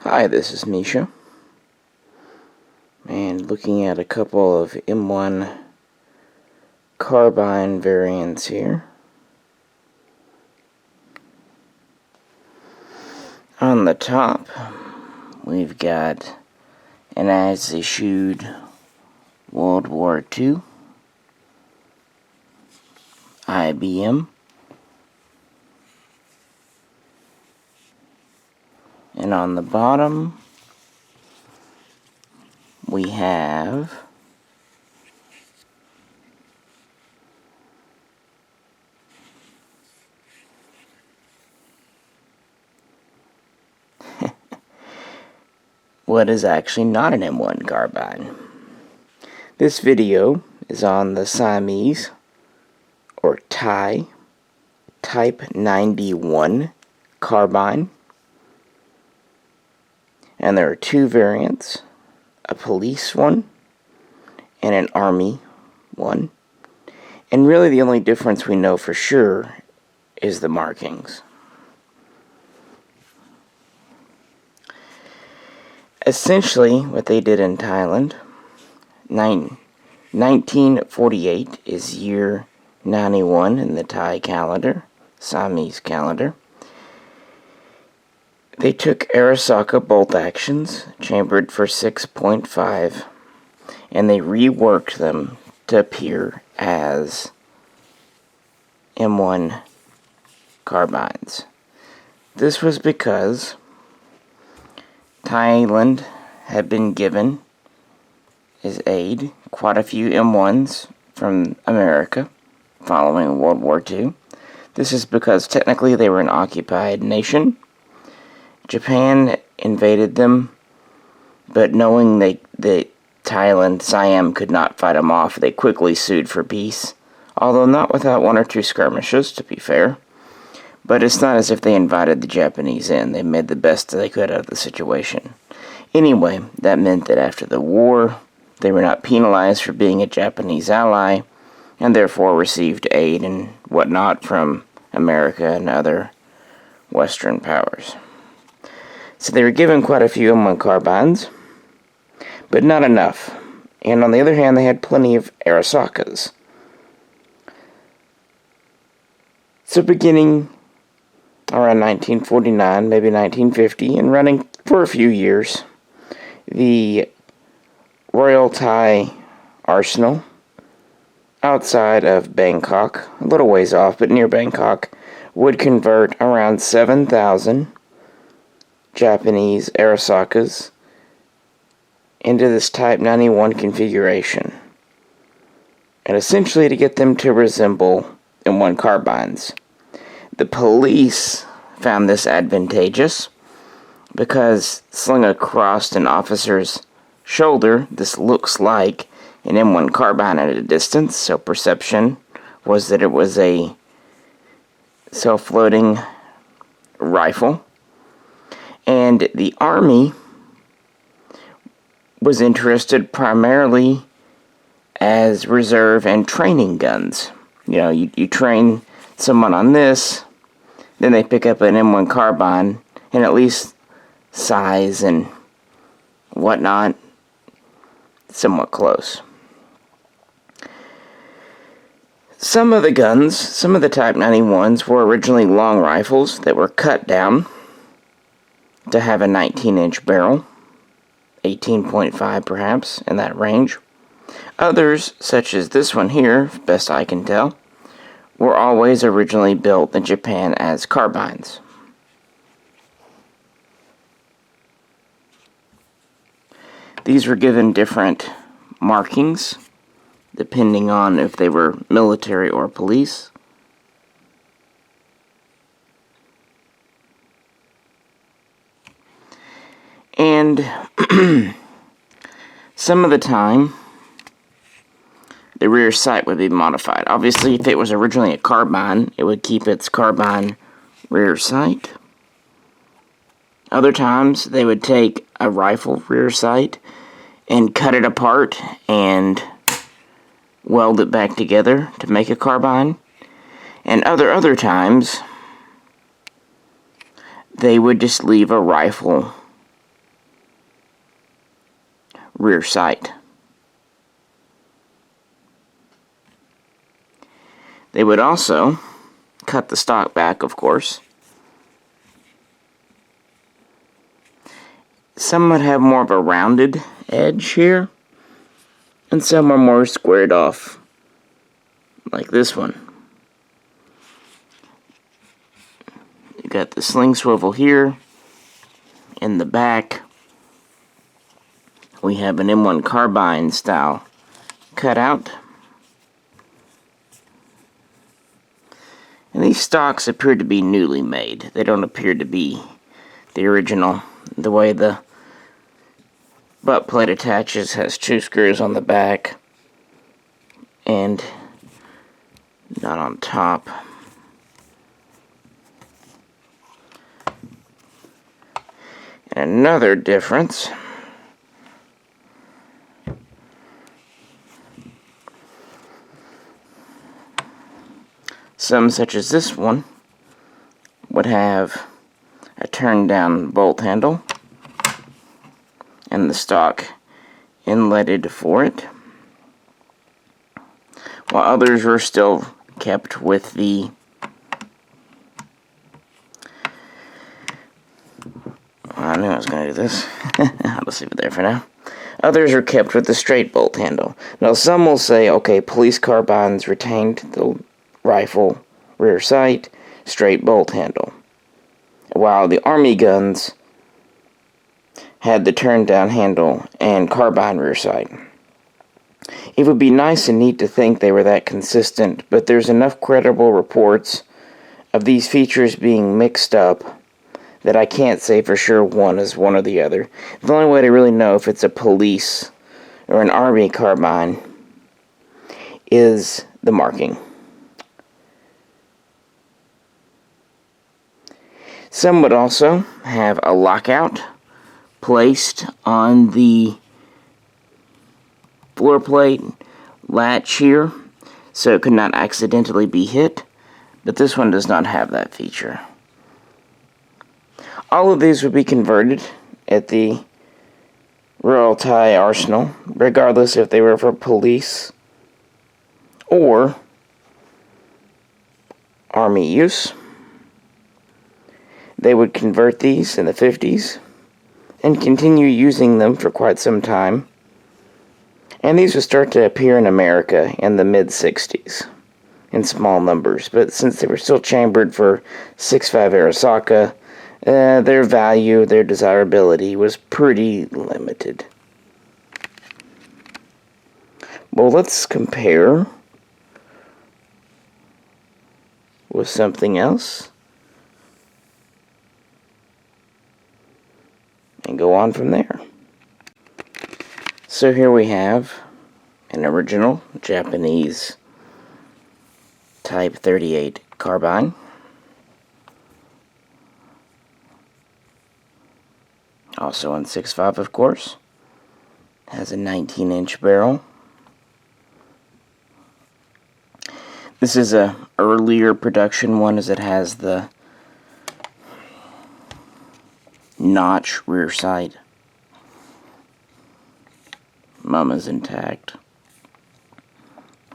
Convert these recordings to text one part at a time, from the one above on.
Hi, this is Misha, and looking at a couple of M1 Carbine variants here. On the top, we've got an as-issued World War II IBM, and on the bottom we have what is actually not an M1 Carbine. This video is on the Siamese, or Thai, Type 91 Carbine. And there are two variants, a police one and an army one. And really the only difference we know for sure is the markings. Essentially, what they did in Thailand, 1948 is year 91 in the Thai calendar, Siamese calendar. They took Arisaka bolt actions, chambered for 6.5, and they reworked them to appear as M1 carbines. This was because Thailand had been given as aid quite a few M1s from America following World War II. This is because technically they were an occupied nation. Japan invaded them, but knowing that Thailand, Siam, could not fight them off, they quickly sued for peace, although not without one or two skirmishes, to be fair. But it's not as if they invited the Japanese in. They made the best they could out of the situation. Anyway, that meant that after the war, they were not penalized for being a Japanese ally, and therefore received aid and whatnot from America and other Western powers. So they were given quite a few M1 carbines, but not enough. And on the other hand, they had plenty of Arisakas. So beginning around 1949, maybe 1950, and running for a few years, the Royal Thai Arsenal outside of Bangkok, a little ways off, but near Bangkok, would convert around 7,000 Japanese Arisakas into this Type 91 configuration, and essentially to get them to resemble M1 carbines. The police found this advantageous because slung across an officer's shoulder, this looks like an M1 carbine at a distance, so perception was that it was a self-loading rifle. And the Army was interested primarily as reserve and training guns. You know, you train someone on this, then they pick up an M1 carbine, and at least size and whatnot, somewhat close. Some of the guns, some of the Type 91s were originally long rifles that were cut down to have a 19-inch barrel, 18.5 perhaps, in that range. Others, such as this one here, best I can tell, were always originally built in Japan as carbines. These were given different markings, depending on if they were military or police. And some of the time, the rear sight would be modified. Obviously, if it was originally a carbine, it would keep its carbine rear sight. Other times, they would take a rifle rear sight and cut it apart and weld it back together to make a carbine. And other times, they would just leave a rifle rear sight. They would also cut the stock back, of course. Some would have more of a rounded edge here, and some are more squared off, like this one. You got the sling swivel here. In the back, we have an M1 Carbine style cutout. And these stocks appear to be newly made. They don't appear to be the original. The way the butt plate attaches has 2 screws on the back and not on top. And another difference, some such as this one would have a turn down bolt handle and the stock inletted for it, while others were still kept with the I knew I was going to do this. I'll just leave it there for now. Others are kept with the straight bolt handle. Now some will say, okay, police carbines retained the rifle rear sight, straight bolt handle, while the army guns had the turn down handle and carbine rear sight. It would be nice and neat to think they were that consistent, but there's enough credible reports of these features being mixed up that I can't say for sure one is one or the other. The only way to really know if it's a police or an army carbine is the marking. Some would also have a lockout placed on the floor plate latch here so it could not accidentally be hit, but this one does not have that feature. All of these would be converted at the Royal Thai Arsenal, regardless if they were for police or army use. They would convert these in the 50s and continue using them for quite some time. And these would start to appear in America in the mid-60s in small numbers. But since they were still chambered for 6.5 Arisaka, their value, their desirability was pretty limited. Well, let's compare with something else and go on from there. So here we have an original Japanese Type 38 carbine. Also in 6.5, of course. Has a 19-inch barrel. This is a earlier production one, as it has the notch rear sight. Mama's intact.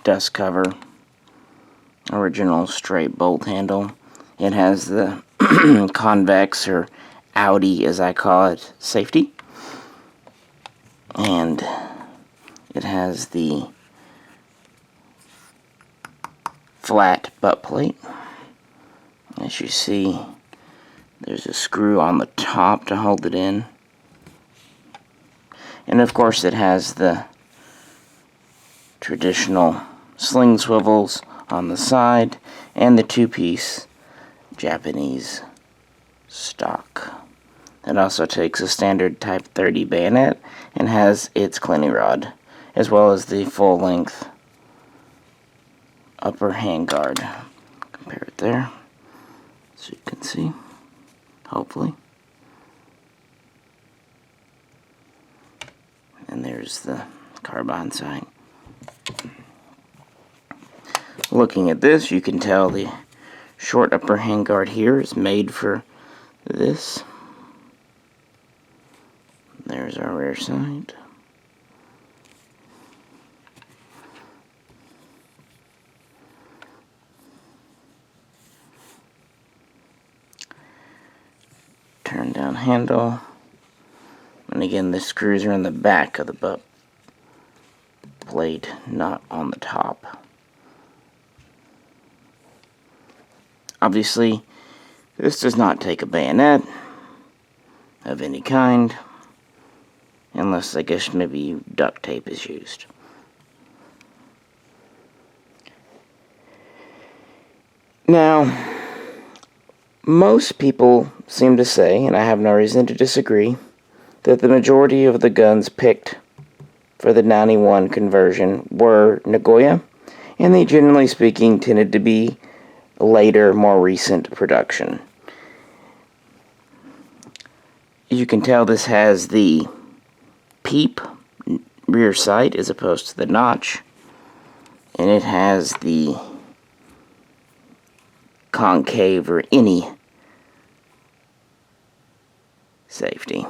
Dust cover. Original straight bolt handle. It has the convex, or Audi as I call it, safety. And it has the flat butt plate. As you see, there's a screw on the top to hold it in. And of course it has the traditional sling swivels on the side and the 2-piece Japanese stock. It also takes a standard Type 30 bayonet and has its cleaning rod, as well as the full-length upper handguard. Compare it there, so you can see, hopefully. And there's the carbine sight. Looking at this, you can tell the short upper handguard here is made for this. There's our rear sight. Bend down handle. And again, the screws are in the back of the butt plate, not on the top. Obviously, this does not take a bayonet of any kind, unless I guess maybe duct tape is used. Now, most people seem to say, and I have no reason to disagree, that the majority of the guns picked for the 91 conversion were Nagoya, and they generally speaking tended to be later, more recent production. You can tell this has the peep rear sight as opposed to the notch, and it has the concave or any safety.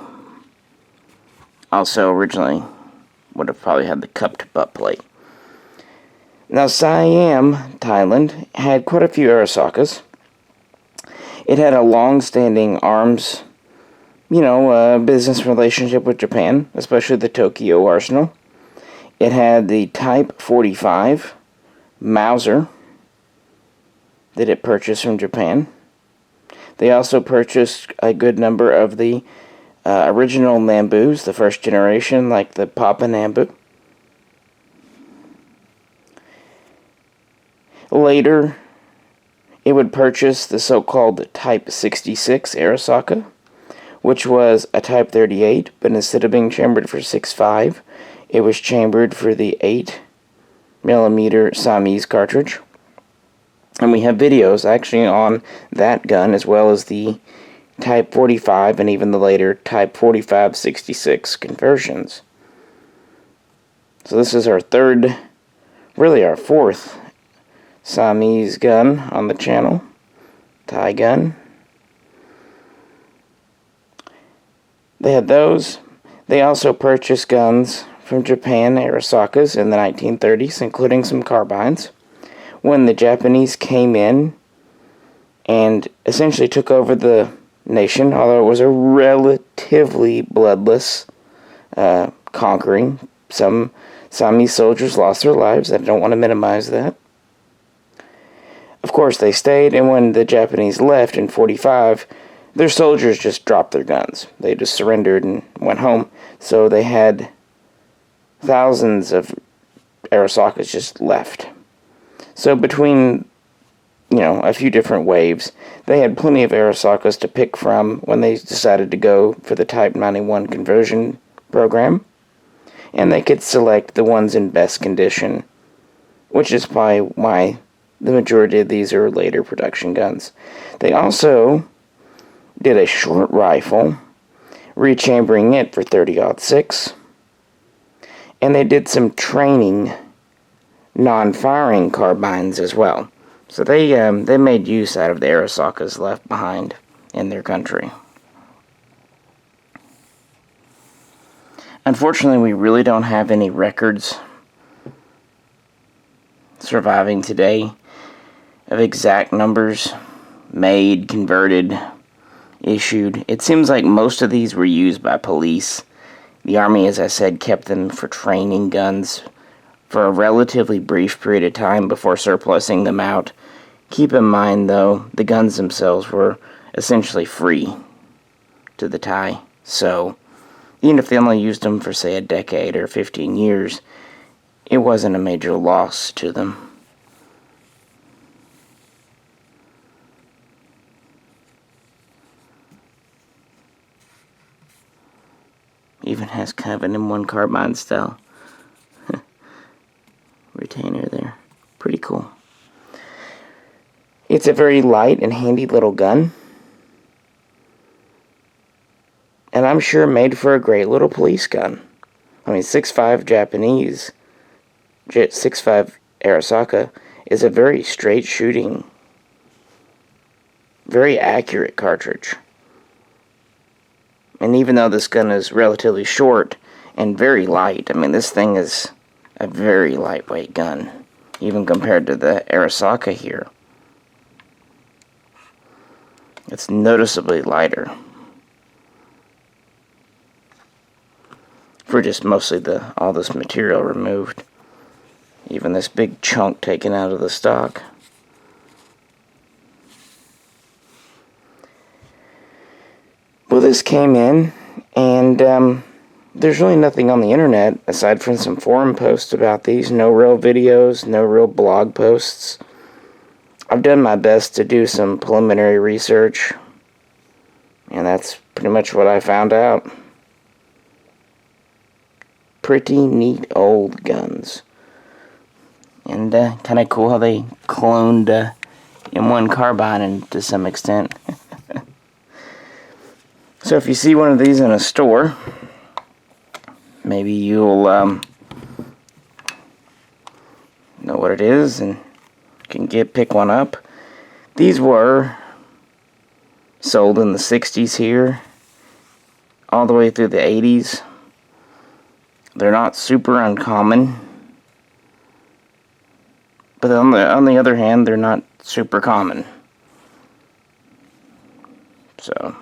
Also, originally would have probably had the cupped butt plate. Now, Siam, Thailand, had quite a few Arisakas. It had a long-standing arms, business relationship with Japan, especially the Tokyo Arsenal. It had the Type 45 Mauser that it purchased from Japan. They also purchased a good number of the original Nambus, the first generation, like the Papa Nambu. Later, it would purchase the so-called Type 66 Arisaka, which was a Type 38, but instead of being chambered for 6.5, it was chambered for the 8mm Siamese cartridge. And we have videos actually on that gun, as well as the Type 45 and even the later Type 45-66 conversions. So this is our fourth Siamese gun on the channel. Thai gun. They had those. They also purchased guns from Japan, Arisakas, in the 1930s, including some carbines. When the Japanese came in and essentially took over the nation, although it was a relatively bloodless conquering. Some Siamese soldiers lost their lives. I don't want to minimize that. Of course, they stayed, and when the Japanese left in 45, their soldiers just dropped their guns. They just surrendered and went home. So they had thousands of Arisakas just left. So between, a few different waves, they had plenty of Arisakas to pick from when they decided to go for the Type 91 conversion program. And they could select the ones in best condition, which is probably why the majority of these are later production guns. They also did a short rifle, rechambering it for 30-06. And they did some training non-firing carbines as well. So they made use out of the Arisakas left behind in their country. Unfortunately, we really don't have any records surviving today of exact numbers made, converted, issued. It seems like most of these were used by police. The Army, as I said, kept them for training guns for a relatively brief period of time before surplusing them out. Keep in mind, though, the guns themselves were essentially free to the Thai, so even if they only used them for, say, a decade or 15 years, it wasn't a major loss to them. Even has kind of an M1 Carbine style retainer there. Pretty cool. It's a very light and handy little gun. And I'm sure made for a great little police gun. I mean, 6.5 Japanese, 6.5 Arisaka is a very straight shooting, very accurate cartridge. And even though this gun is relatively short and very light, I mean, this thing is a very lightweight gun, even compared to the Arisaka here. It's noticeably lighter. for just mostly all this material removed. Even this big chunk taken out of the stock. Well, this came in, and there's really nothing on the internet aside from some forum posts about these. No real videos, no real blog posts. I've done my best to do some preliminary research, and that's pretty much what I found out. Pretty neat old guns. And kind of cool how they cloned M1 Carbine to some extent. So if you see one of these in a store, maybe you'll know what it is and can pick one up. These were sold in the 60s here, all the way through the 80s. They're not super uncommon, but on the other hand, they're not super common. So,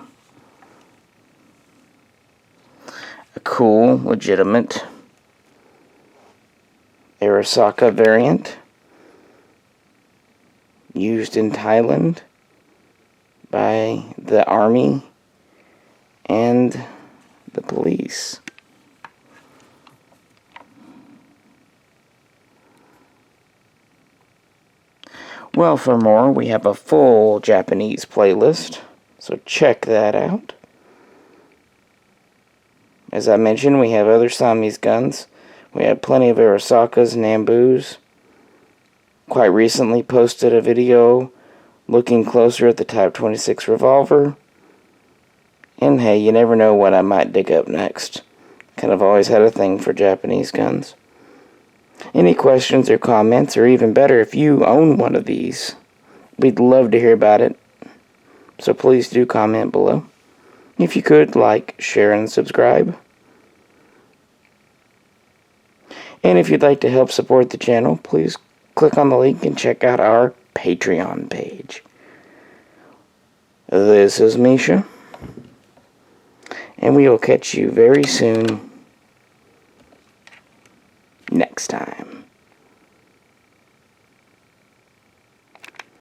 a cool, legitimate Arisaka variant used in Thailand by the army and the police. Well, for more, we have a full Japanese playlist, so check that out. As I mentioned, we have other Siamese guns. We have plenty of Arisakas and Nambus. Quite recently posted a video looking closer at the Type 26 revolver. And hey, you never know what I might dig up next. Kind of always had a thing for Japanese guns. Any questions or comments, or even better, if you own one of these, we'd love to hear about it. So please do comment below. If you could, like, share, and subscribe. And if you'd like to help support the channel, please click on the link and check out our Patreon page. This is Misha, and we will catch you very soon next time.